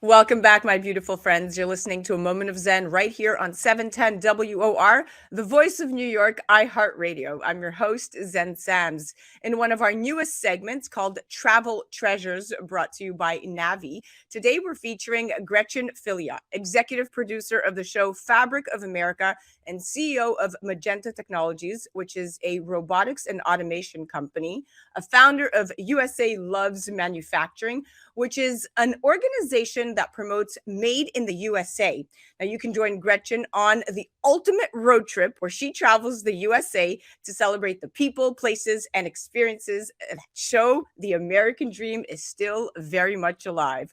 Welcome back, my beautiful friends. You're listening to A Moment of Zen right here on 710 WOR, the voice of New York, iHeartRadio. I'm your host, Zen Sams. In one of our newest segments called Travel Treasures, brought to you by Navé, today we're featuring Gretchen Philyaw, executive producer of the show Fabric of America and CEO of Magenta Technologies, which is a robotics and automation company, a founder of USA Loves Manufacturing, which is an organization that promotes Made in the USA. Now, you can join Gretchen on the ultimate road trip where she travels the USA to celebrate the people, places, and experiences that show the American dream is still very much alive.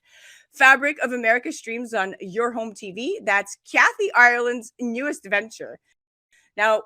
Fabric of America streams on your home TV. That's Kathy Ireland's newest venture. Now,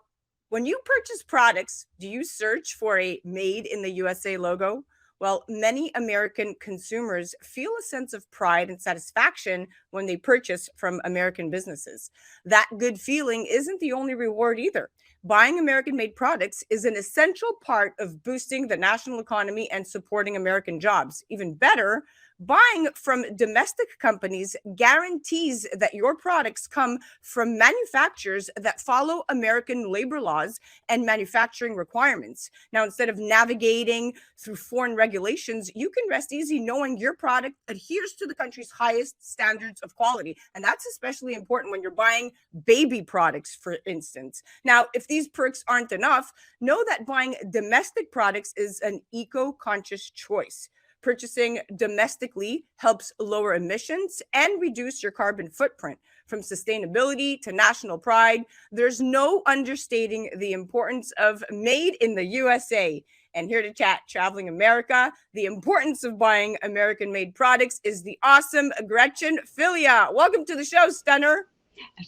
when you purchase products, do you search for a Made in the USA logo? Well, many American consumers feel a sense of pride and satisfaction when they purchase from American businesses. That good feeling isn't the only reward either. Buying American made products is an essential part of boosting the national economy and supporting American jobs. Even better, buying from domestic companies guarantees that your products come from manufacturers that follow American labor laws and manufacturing requirements. Now, instead of navigating through foreign regulations, you can rest easy knowing your product adheres to the country's highest standards of quality. And that's especially important when you're buying baby products, for instance. Now, if these perks aren't enough, know that buying domestic products is an eco-conscious choice. Purchasing domestically helps lower emissions and reduce your carbon footprint. From sustainability to national pride, there's no understating the importance of Made in the USA. And here to chat Traveling America, the importance of buying American made products is the awesome Gretchen Philyaw. Welcome to the show, Stunner.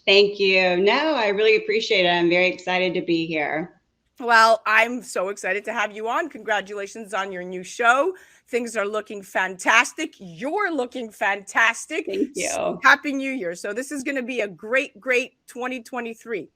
Thank you. No, I really appreciate it. I'm very excited to be here. Well, I'm so excited to have you on. Congratulations on your new show. Things are looking fantastic. You're looking fantastic. Thank you. Happy New Year. So, this is going to be a great, great 2023.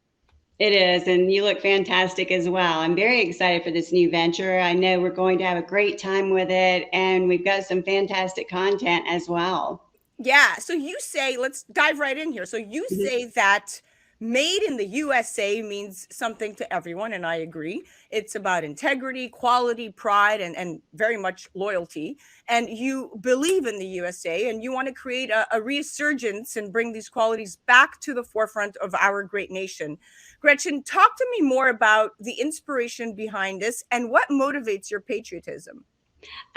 It is, and you look fantastic as well. I'm very excited for this new venture. I know we're going to have a great time with it, and we've got some fantastic content as well. Yeah. So, you say, let's dive right in here. So, you Mhm. say that Made in the USA means something to everyone, and I agree. It's about integrity, quality, pride, and very much loyalty. And you believe in the USA and you want to create a resurgence and bring these qualities back to the forefront of our great nation. Gretchen, talk to me more about the inspiration behind this and what motivates your patriotism.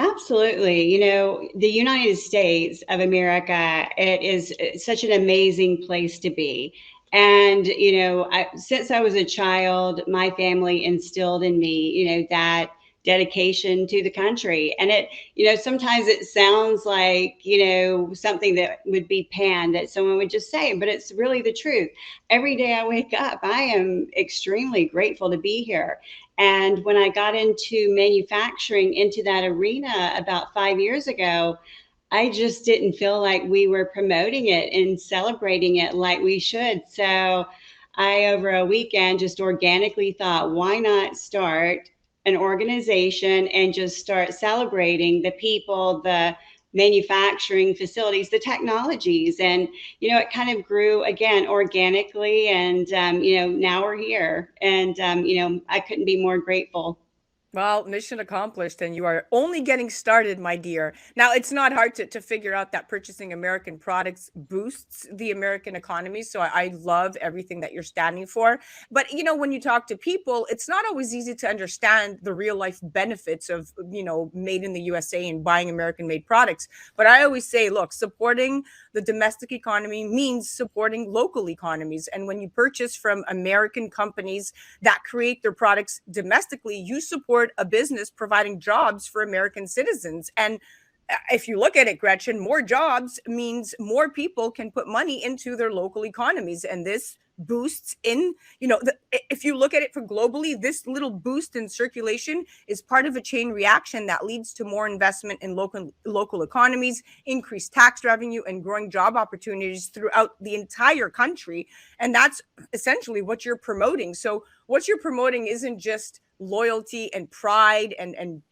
Absolutely. The United States of America, it is such an amazing place to be. And, since I was a child, my family instilled in me, that dedication to the country. And sometimes it sounds like, something that would be panned that someone would just say, but it's really the truth. Every day I wake up, I am extremely grateful to be here. And when I got into manufacturing, into that arena about 5 years ago, I just didn't feel like we were promoting it and celebrating it like we should. So I, over a weekend, just organically thought, why not start an organization and just start celebrating the people, the manufacturing facilities, the technologies. And, it kind of grew again organically. And, now we're here. And, I couldn't be more grateful. Well, mission accomplished, and you are only getting started, my dear. Now, it's not hard to figure out that purchasing American products boosts the American economy. So I love everything that you're standing for. But, when you talk to people, it's not always easy to understand the real life benefits of, Made in the USA and buying American made products. But I always say, look, supporting the domestic economy means supporting local economies. And when you purchase from American companies that create their products domestically, you support a business providing jobs for American citizens. And if you look at it, Gretchen, more jobs means more people can put money into their local economies. And this boosts in, if you look at it for globally, this little boost in circulation is part of a chain reaction that leads to more investment in local economies, increased tax revenue, and growing job opportunities throughout the entire country. And that's essentially what you're promoting. So what you're promoting isn't just loyalty and pride and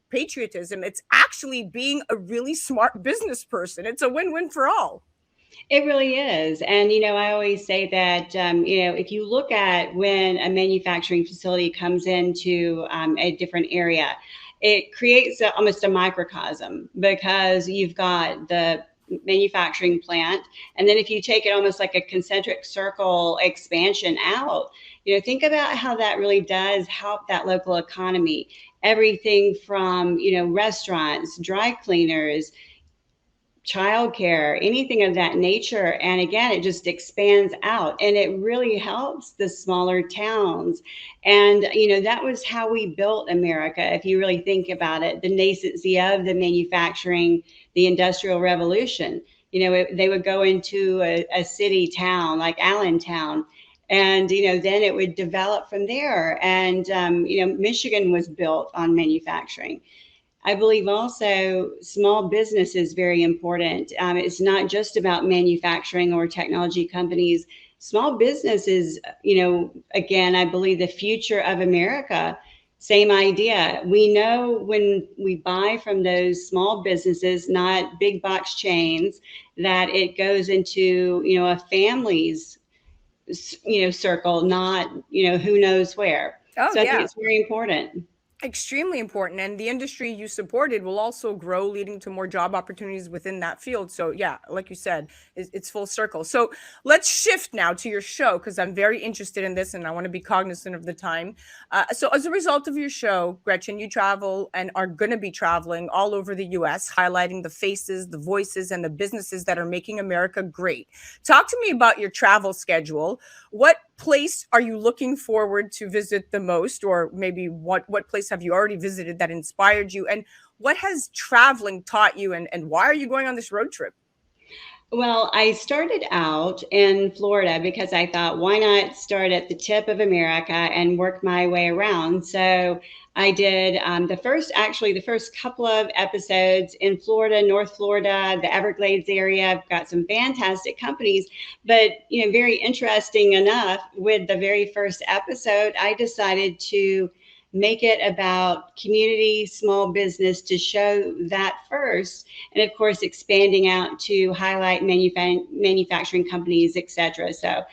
patriotism. It's actually being a really smart business person. It's a win-win for all. It really is. And, I always say that, if you look at when a manufacturing facility comes into a different area, it creates almost a microcosm because you've got the manufacturing plant. And then if you take it almost like a concentric circle expansion out, think about how that really does help that local economy. Everything from, restaurants, dry cleaners, childcare, anything of that nature. And again, it just expands out and it really helps the smaller towns. And, that was how we built America. If you really think about it, the nascency of the manufacturing, the Industrial Revolution, they would go into a city town like Allentown. And then it would develop from there. And Michigan was built on manufacturing. I believe also small business is very important. It's not just about manufacturing or technology companies. Small business is, again, I believe the future of America. Same idea. We know when we buy from those small businesses, not big box chains, that it goes into, a family's, circle, not, who knows where. Oh, So I think yeah. it's very important. Extremely important, and the industry you supported will also grow, leading to more job opportunities within that field. So yeah, like you said, it's full circle. So let's shift now to your show, because I'm very interested in this and I want to be cognizant of the time. So as a result of your show, Gretchen, you travel and are going to be traveling all over the US, highlighting the faces, the voices, and the businesses that are making America great. Talk to me about your travel schedule. What place are you looking forward to visit the most, or maybe what place have you already visited that inspired you, and what has traveling taught you, and why are you going on this road trip? Well, I started out in Florida because I thought, why not start at the tip of America and work my way around? So I did the first couple of episodes in Florida, North Florida, the Everglades area. I've got some fantastic companies, but very interesting enough, with the very first episode, I decided to make it about community, small business, to show that first, and of course expanding out to highlight manufacturing companies, etc. So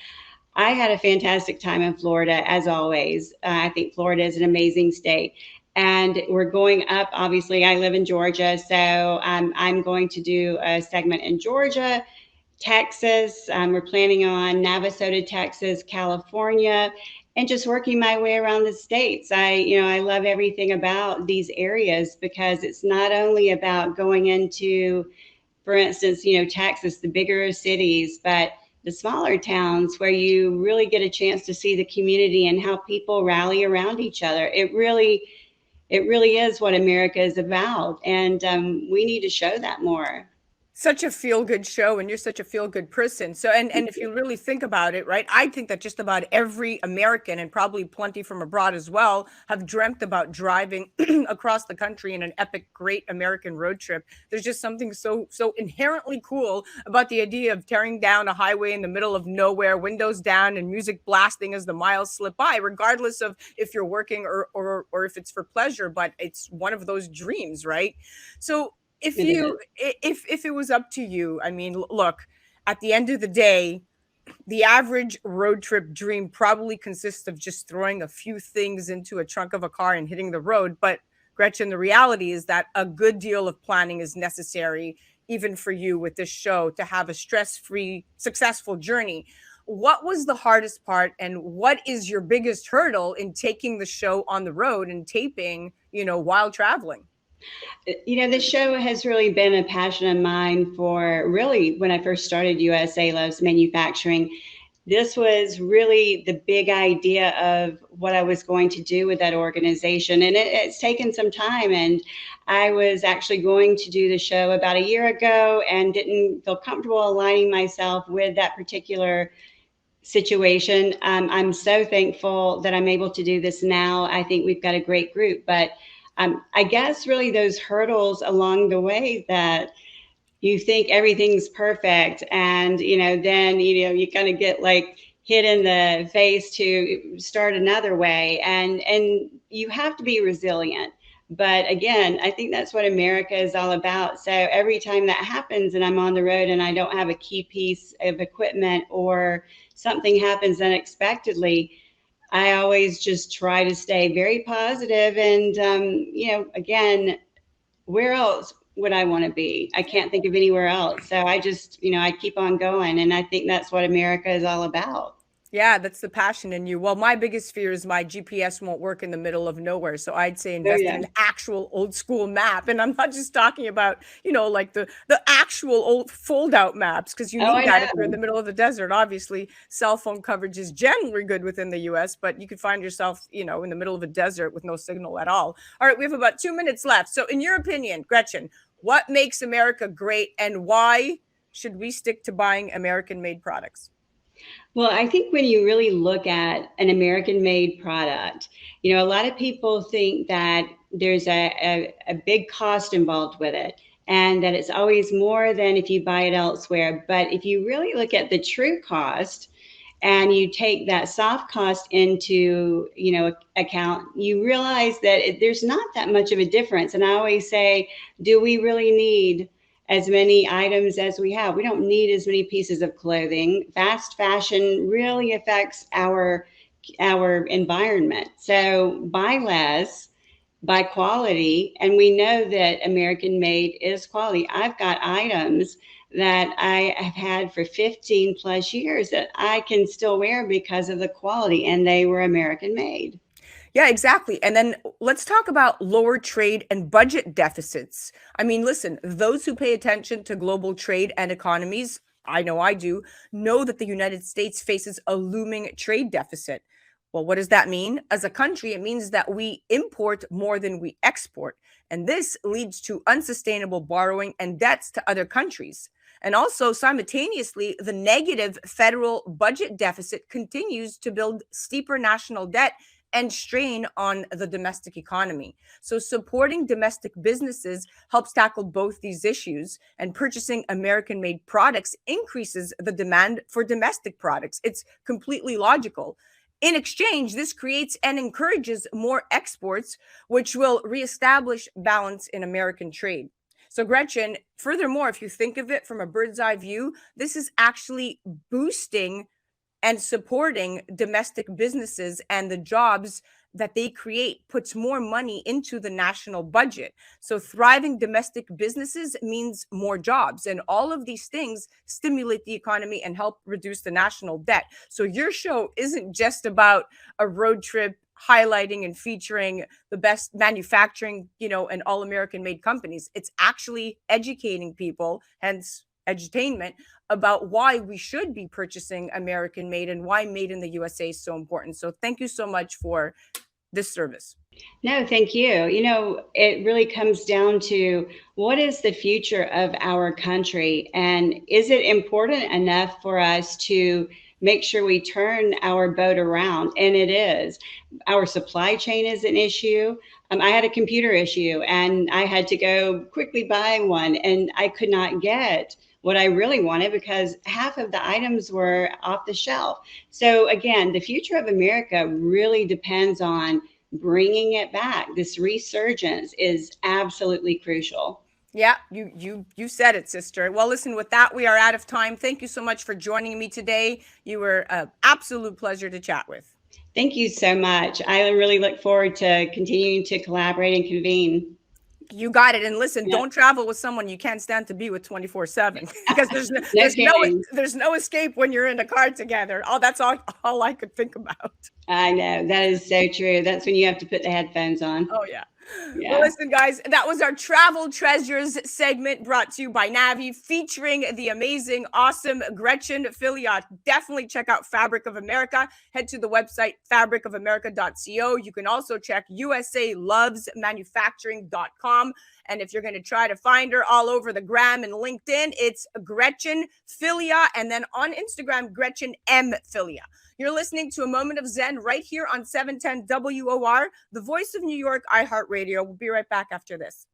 I had a fantastic time in Florida, as always. I think Florida is an amazing state. And we're going up, obviously, I live in Georgia, so I'm going to do a segment in Georgia, Texas. We're planning on Navasota, Texas, California, and just working my way around the states. I love everything about these areas because it's not only about going into, for instance, Texas, the bigger cities, but the smaller towns where you really get a chance to see the community and how people rally around each other. It really is what America is about, and we need to show that more. Such a feel good show, and you're such a feel good person. So and if you really think about it, right, I think that just about every American, and probably plenty from abroad as well, have dreamt about driving across the country in an epic great American road trip. There's just something so inherently cool about the idea of tearing down a highway in the middle of nowhere, windows down and music blasting as the miles slip by, regardless of if you're working or if it's for pleasure. But it's one of those dreams, right? So if It is. you if it was up to you, I mean, look, at the end of the day, the average road trip dream probably consists of just throwing a few things into a trunk of a car and hitting the road. But Gretchen, the reality is that a good deal of planning is necessary, even for you with this show, to have a stress-free, successful journey. What was the hardest part, and what is your biggest hurdle in taking the show on the road and taping, while traveling? This show has really been a passion of mine for really when I first started USA Loves Manufacturing. This was really the big idea of what I was going to do with that organization. And it's taken some time. And I was actually going to do the show about a year ago and didn't feel comfortable aligning myself with that particular situation. I'm so thankful that I'm able to do this now. I think we've got a great group, but I guess really those hurdles along the way that you think everything's perfect, and then you kind of get like hit in the face to start another way, and you have to be resilient. But again, I think that's what America is all about. So every time that happens and I'm on the road and I don't have a key piece of equipment or something happens unexpectedly, I always just try to stay very positive. And, again, where else would I want to be? I can't think of anywhere else. So I just, I keep on going. And I think that's what America is all about. Yeah, that's the passion in you. Well, my biggest fear is my GPS won't work in the middle of nowhere. So I'd say Oh, invest in yeah. an actual old school map. And I'm not just talking about, like the actual old fold out maps, because you Oh, need I that if you're in know. the middle of the desert. Obviously, cell phone coverage is generally good within the US, but you could find yourself, in the middle of a desert with no signal at all. All right, we have about 2 minutes left. So in your opinion, Gretchen, what makes America great and why should we stick to buying American made products? Well, I think when you really look at an American made product, a lot of people think that there's a big cost involved with it and that it's always more than if you buy it elsewhere. But if you really look at the true cost, and you take that soft cost into account, you realize that there's not that much of a difference. And I always say, do we really need as many items as we have? We don't need as many pieces of clothing. Fast fashion really affects our environment. So buy less, by quality, and we know that American made is quality. I've got items that I have had for 15 plus years that I can still wear because of the quality, and they were American made. Yeah, exactly. And then let's talk about lower trade and budget deficits. I mean, listen, those who pay attention to global trade and economies, I know I do, know that the United States faces a looming trade deficit. Well, what does that mean? As a country, it means that we import more than we export. And this leads to unsustainable borrowing and debts to other countries. And also, simultaneously, the negative federal budget deficit continues to build steeper national debt and strain on the domestic economy. So, supporting domestic businesses helps tackle both these issues, and purchasing American made products increases the demand for domestic products. It's completely logical. In exchange, this creates and encourages more exports, which will reestablish balance in American trade. So, Gretchen, furthermore, if you think of it from a bird's eye view, this is actually boosting and supporting domestic businesses, and the jobs that they create puts more money into the national budget. So thriving domestic businesses means more jobs, and all of these things stimulate the economy and help reduce the national debt. So your show isn't just about a road trip highlighting and featuring the best manufacturing, and all American made companies. It's actually educating people, hence edutainment, about why we should be purchasing American made and why made in the USA is so important. So thank you so much for this service. No, thank you. It really comes down to what is the future of our country, and is it important enough for us to make sure we turn our boat around? And it is. Our supply chain is an issue. I had a computer issue and I had to go quickly buy one, and I could not get what I really wanted because half of the items were off the shelf. So again, the future of America really depends on bringing it back. This resurgence is absolutely crucial. Yeah, you said it, sister. Well, listen, with that, we are out of time. Thank you so much for joining me today. You were an absolute pleasure to chat with. Thank you so much. I really look forward to continuing to collaborate and convene. You got it. And listen, Yeah. don't travel with someone you can't stand to be with 24/7, because No kidding. there's no escape when you're in a car together. Oh, that's all I could think about. I know. That is so true. That's when you have to put the headphones on. Oh yeah. Well, Yeah. listen, guys, that was our Travel Treasures segment brought to you by Navé, featuring the amazing, awesome Gretchen Philyaw. Definitely check out Fabric of America. Head to the website fabricofamerica.co. You can also check usalovesmanufacturing.com. And if you're going to try to find her all over the gram and LinkedIn, it's Gretchen Philyaw. And then on Instagram, Gretchen M. Philyaw. You're listening to A Moment of Zen right here on 710 WOR, the voice of New York, iHeartRadio. We'll be right back after this.